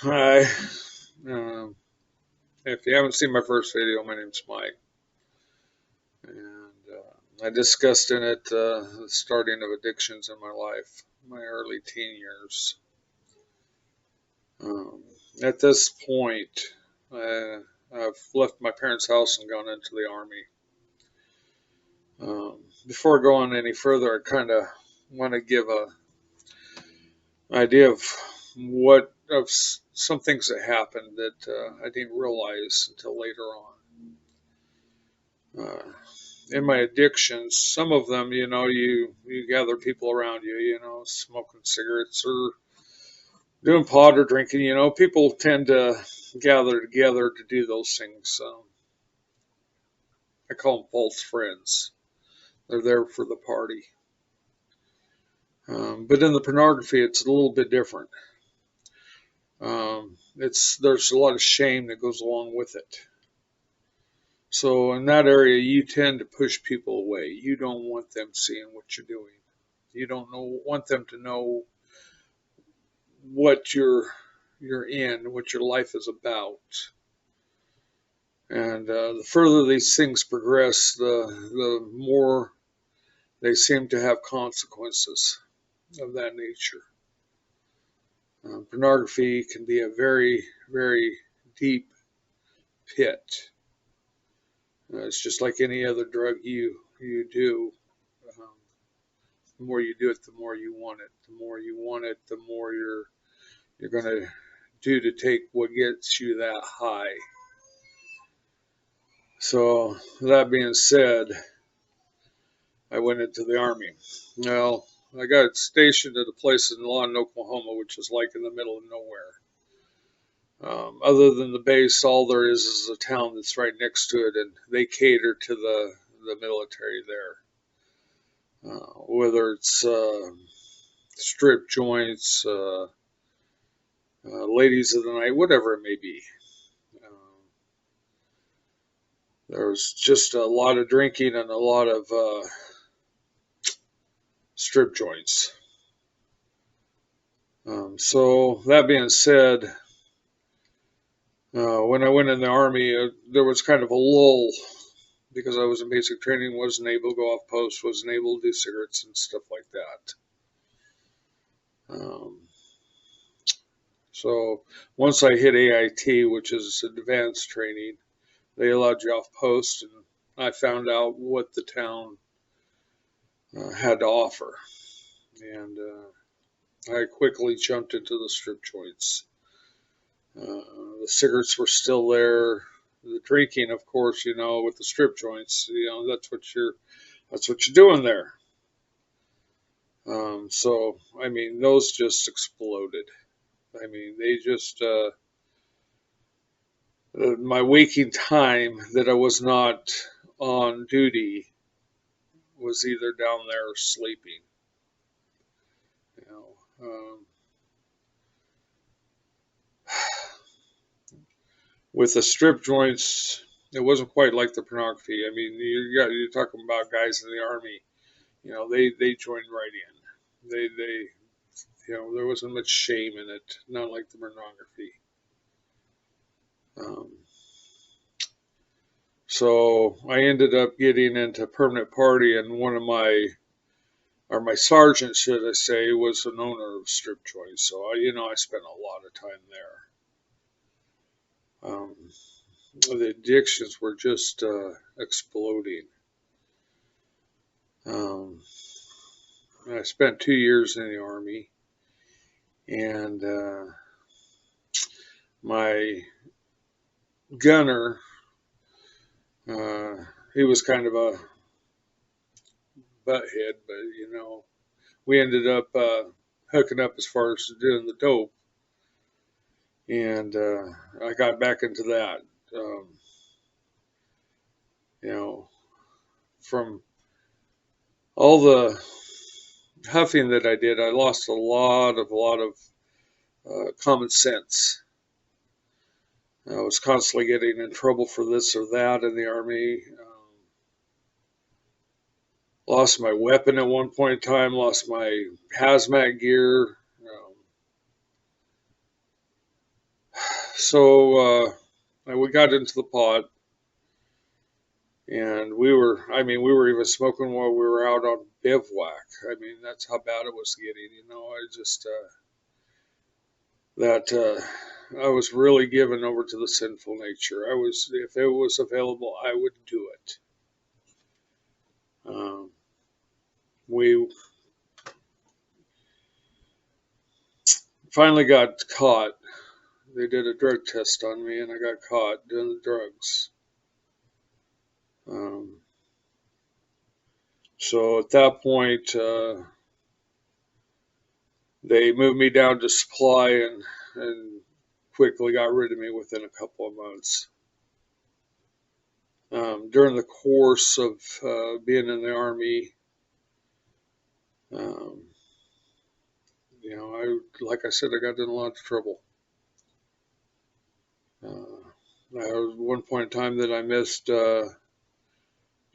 Hi. Um, if you haven't seen my first video, my name's Mike, and I discussed in it the starting of addictions in my life, my early teen years. Um, at this point, I've left my parents' house and gone into the Army. Before going any further, I kind of want to give a idea of some things that happened that I didn't realize until later on. Uh, in my addictions, some of them, you gather people around you, smoking cigarettes or doing pot or drinking. People tend to gather together to do those things. I call them false friends. They're there for the party. But in the pornography, it's a little bit different. There's a lot of shame that goes along with it. So in that area, you tend to push people away. You don't want them seeing what you're doing. You don't want them to know what you're in, what your life is about. And the further these things progress, the more they seem to have consequences of that nature. Pornography can be a very, very deep pit. It's just like any other drug you do. Um, the more you do it, the more you want it. The more you want it, the more you're going to do to take what gets you that high. So that being said, I went into the Army. Well, I got stationed at a place in Lawton, Oklahoma, which is like in the middle of nowhere. Other than the base, all there is a town that's right next to it, and they cater to the military there. Whether it's strip joints, ladies of the night, whatever it may be. There's just a lot of drinking and a lot of strip joints. So that being said, when I went in the Army, there was kind of a lull because I was in basic training, wasn't able to go off post, wasn't able to do cigarettes and stuff like that. So once I hit AIT, which is advanced training, they allowed you off post, and I found out what the town had to offer. And I quickly jumped into the strip joints. The cigarettes were still there. The drinking, of course, with the strip joints, that's what you're doing there. So, I mean, those just exploded. I mean, they just, my waking time that I was not on duty was either down there or sleeping. You know, with the strip joints, it wasn't quite like the pornography. I mean, you're talking about guys in the Army. They joined right in. There wasn't much shame in it, not like the pornography. Um, so I ended up getting into permanent party, and my sergeant, should I say, was an owner of strip joints. So I spent a lot of time there. The addictions were just exploding. Um, I spent 2 years in the Army, and my gunner, uh, he was kind of a butthead, but we ended up hooking up as far as doing the dope, and I got back into that. Um, you know, from all the huffing that I did, I lost a lot of common sense. I was constantly getting in trouble for this or that in the Army. Lost my weapon at one point in time, lost my hazmat gear. So we got into the pot, and we were even smoking while we were out on bivouac. I mean, that's how bad it was getting. I just that I was really given over to the sinful nature. If it was available, I would do it. Um, we finally got caught. They did a drug test on me, and I got caught doing the drugs. Um, so at that point, they moved me down to supply and quickly got rid of me within a couple of months. During the course of being in the Army, um, like I said, I got in a lot of trouble. There was one point in time that I missed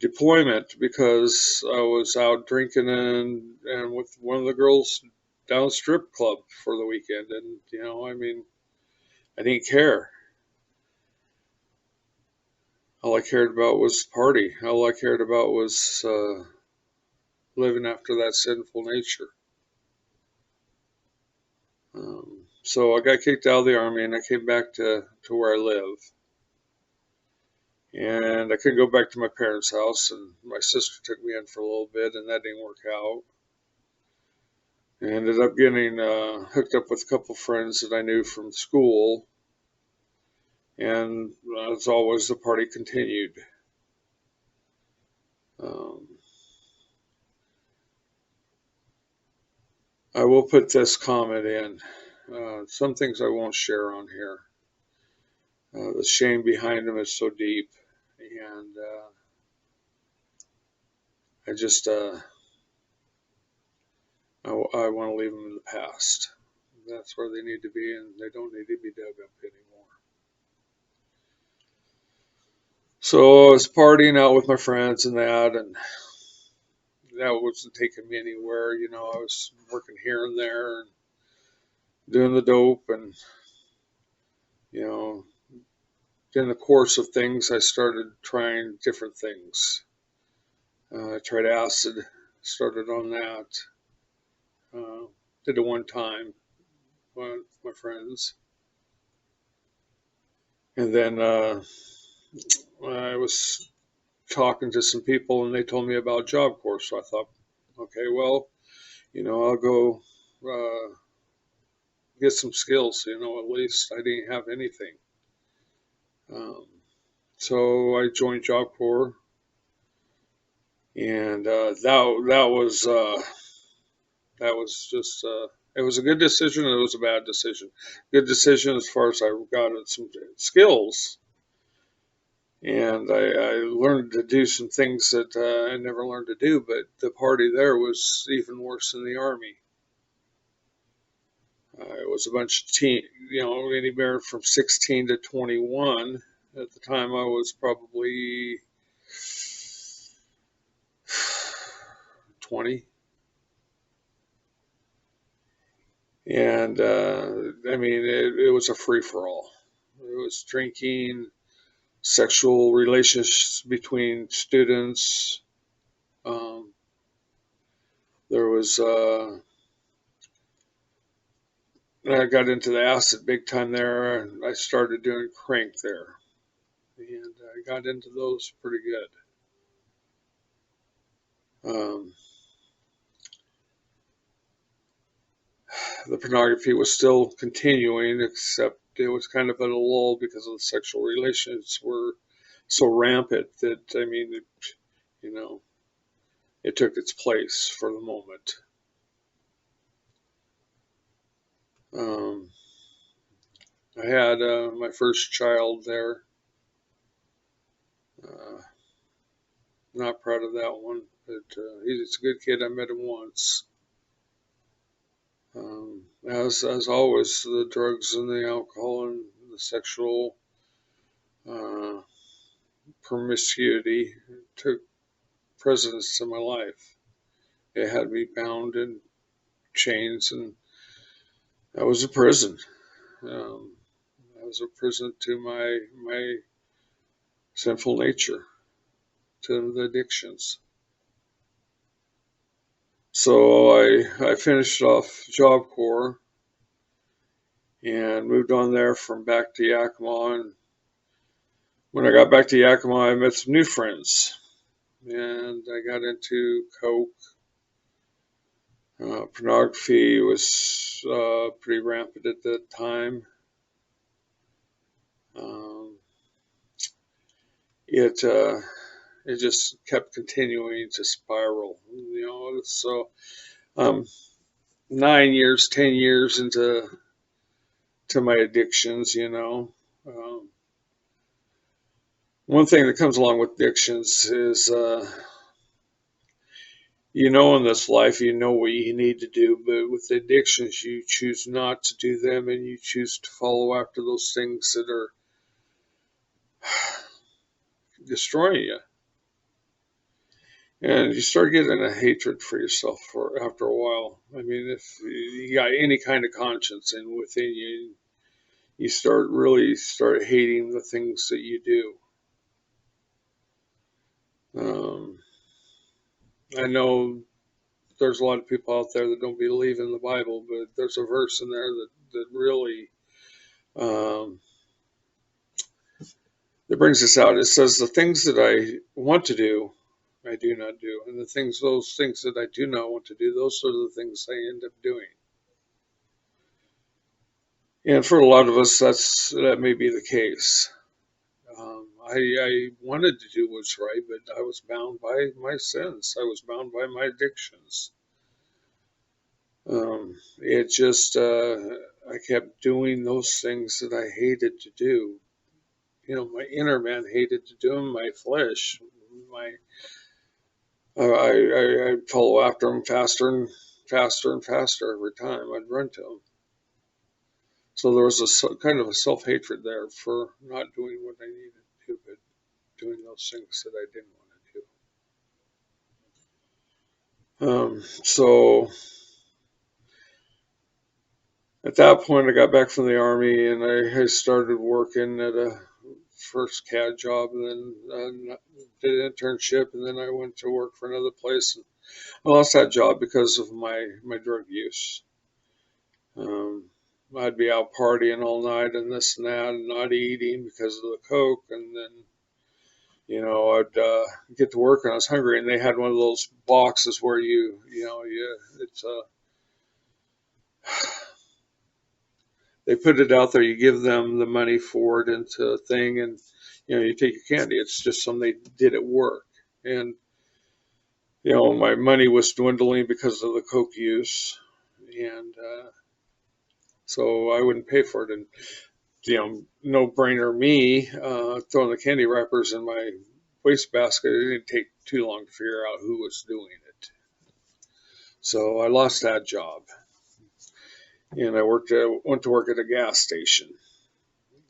deployment because I was out drinking and with one of the girls down a strip club for the weekend, and I didn't care. All I cared about was the party. All I cared about was living after that sinful nature. So I got kicked out of the Army and I came back to where I live. And I couldn't go back to my parents' house, and my sister took me in for a little bit, and that didn't work out. I ended up getting hooked up with a couple friends that I knew from school, and as always, the party continued. Um, I will put this comment in. Some things I won't share on here. The shame behind them is so deep, and I just I want to leave them in the past. That's where they need to be, and they don't need to be dug up anymore. So I was partying out with my friends and that wasn't taking me anywhere. I was working here and there and doing the dope, and you know, in the course of things, I started trying different things. I tried acid, started on that. Did it one time with my friends, and then I was talking to some people, and they told me about Job Corps. So I thought, okay, well, I'll go get some skills. At least I didn't have anything. Um, so I joined Job Corps, and that was just it was a good decision and it was a bad decision. Good decision as far as I got some skills, and I learned to do some things that I never learned to do. But the party there was even worse than the Army. It was a bunch of anywhere from 16 to 21. At the time, I was probably 20. And it was a free for all. It was drinking, sexual relations between students. Um, there was, I got into the acid big time there, and I started doing crank there. And I got into those pretty good. The pornography was still continuing, except it was kind of at a lull because of the sexual relations were so rampant that, you know, it took its place for the moment. Um, I had my first child there. Uh, Not proud of that one, but he's a good kid. I met him once. As always, the drugs and the alcohol and the sexual uh, promiscuity took precedence in my life. It had me bound in chains, and I was in prison. Um, was a prison to my sinful nature, to the addictions. So I finished off Job Corps and moved on there from back to Yakima. And when I got back to Yakima, I met some new friends, and I got into coke. Pornography was pretty rampant at that time. Um, it just kept continuing to spiral, So um, 9 years, 10 years into my addictions, one thing that comes along with addictions is, in this life, you know what you need to do, but with addictions, you choose not to do them, and you choose to follow after those things that are destroying you. And you start getting a hatred for yourself for after a while. I mean, if you got any kind of conscience in within you, you start hating the things that you do. I know there's a lot of people out there that don't believe in the Bible, but there's a verse in there that really um, that brings this out. It says, "The things that I want to do, I do not do, and those things that I do not want to do, those are the things I end up doing." And for a lot of us, that may be the case. I wanted to do what's right, but I was bound by my sins. I was bound by my addictions. I kept doing those things that I hated to do. My inner man hated to do them. My flesh, I'd follow after them faster and faster and faster every time I'd run to them. So there was a kind of a self-hatred there for not doing what I needed to do, but doing those things that I didn't want to do. So at that point, I got back from the Army, and I started working at a first CAD job, and then did an internship, and then I went to work for another place. And I lost that job because of my drug use. I'd be out partying all night and this and that, and not eating because of the coke, and then I'd get to work and I was hungry, and they had one of those boxes where it's they put it out there. You give them the money for it into a thing, and you take your candy. It's just something they did at work, and my money was dwindling because of the coke use, and so I wouldn't pay for it. And no brainer me throwing the candy wrappers in my wastebasket. It didn't take too long to figure out who was doing it. So I lost that job, and I went to work at a gas station.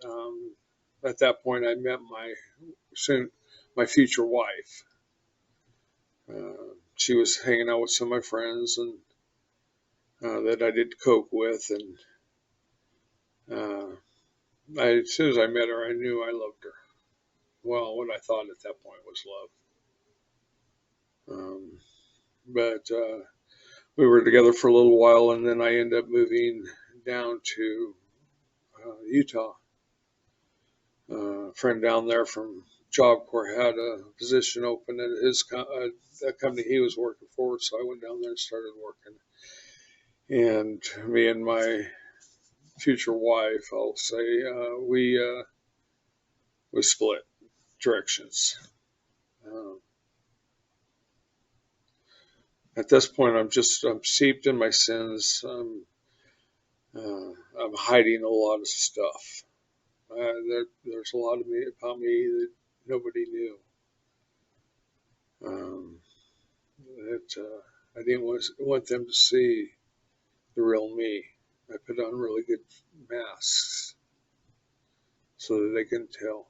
Um, at that point, I met my future wife. She was hanging out with some of my friends and that I did coke with, and as soon as I met her, I knew I loved her. Well, what I thought at that point was love. But we were together for a little while, and then I ended up moving down to Utah. A friend down there from Job Corps had a position open at that company he was working for, so I went down there and started working. And me and my future wife, I'll say, we split directions. At this point, I'm seeped in my sins. I'm hiding a lot of stuff. There's a lot about me that nobody knew. I didn't want them to see the real me. I put on really good masks so that they can tell.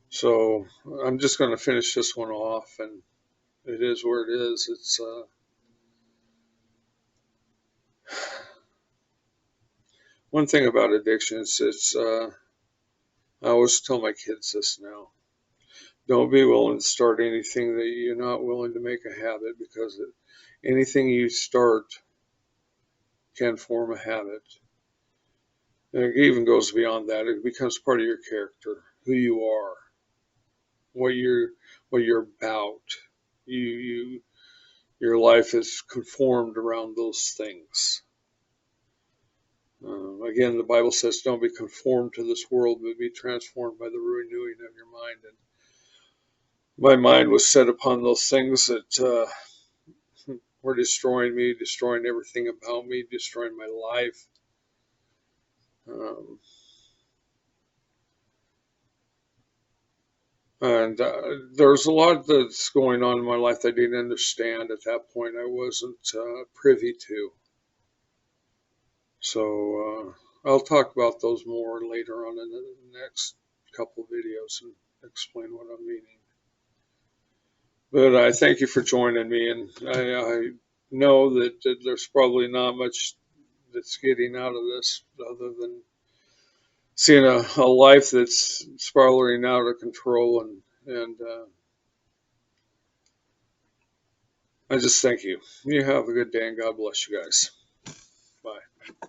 So I'm just going to finish this one off, and it is where it is. one thing about addiction is I always tell my kids this now. Don't be willing to start anything that you're not willing to make a habit, because anything you start can form a habit. And it even goes beyond that. It becomes part of your character, who you are, what you're about. You your life is conformed around those things. Again, the Bible says, "Don't be conformed to this world, but be transformed by the renewing of your mind." And my mind was set upon those things that were destroying me, destroying everything about me, destroying my life. Um, and there's a lot that's going on in my life that I didn't understand at that point. I wasn't privy to. So I'll talk about those more later on in the next couple of videos and explain what I'm meaning. But I thank you for joining me, and I know that there's probably not much that's getting out of this other than seeing a life that's spiraling out of control, and I just thank you. You have a good day, and God bless you guys. Bye.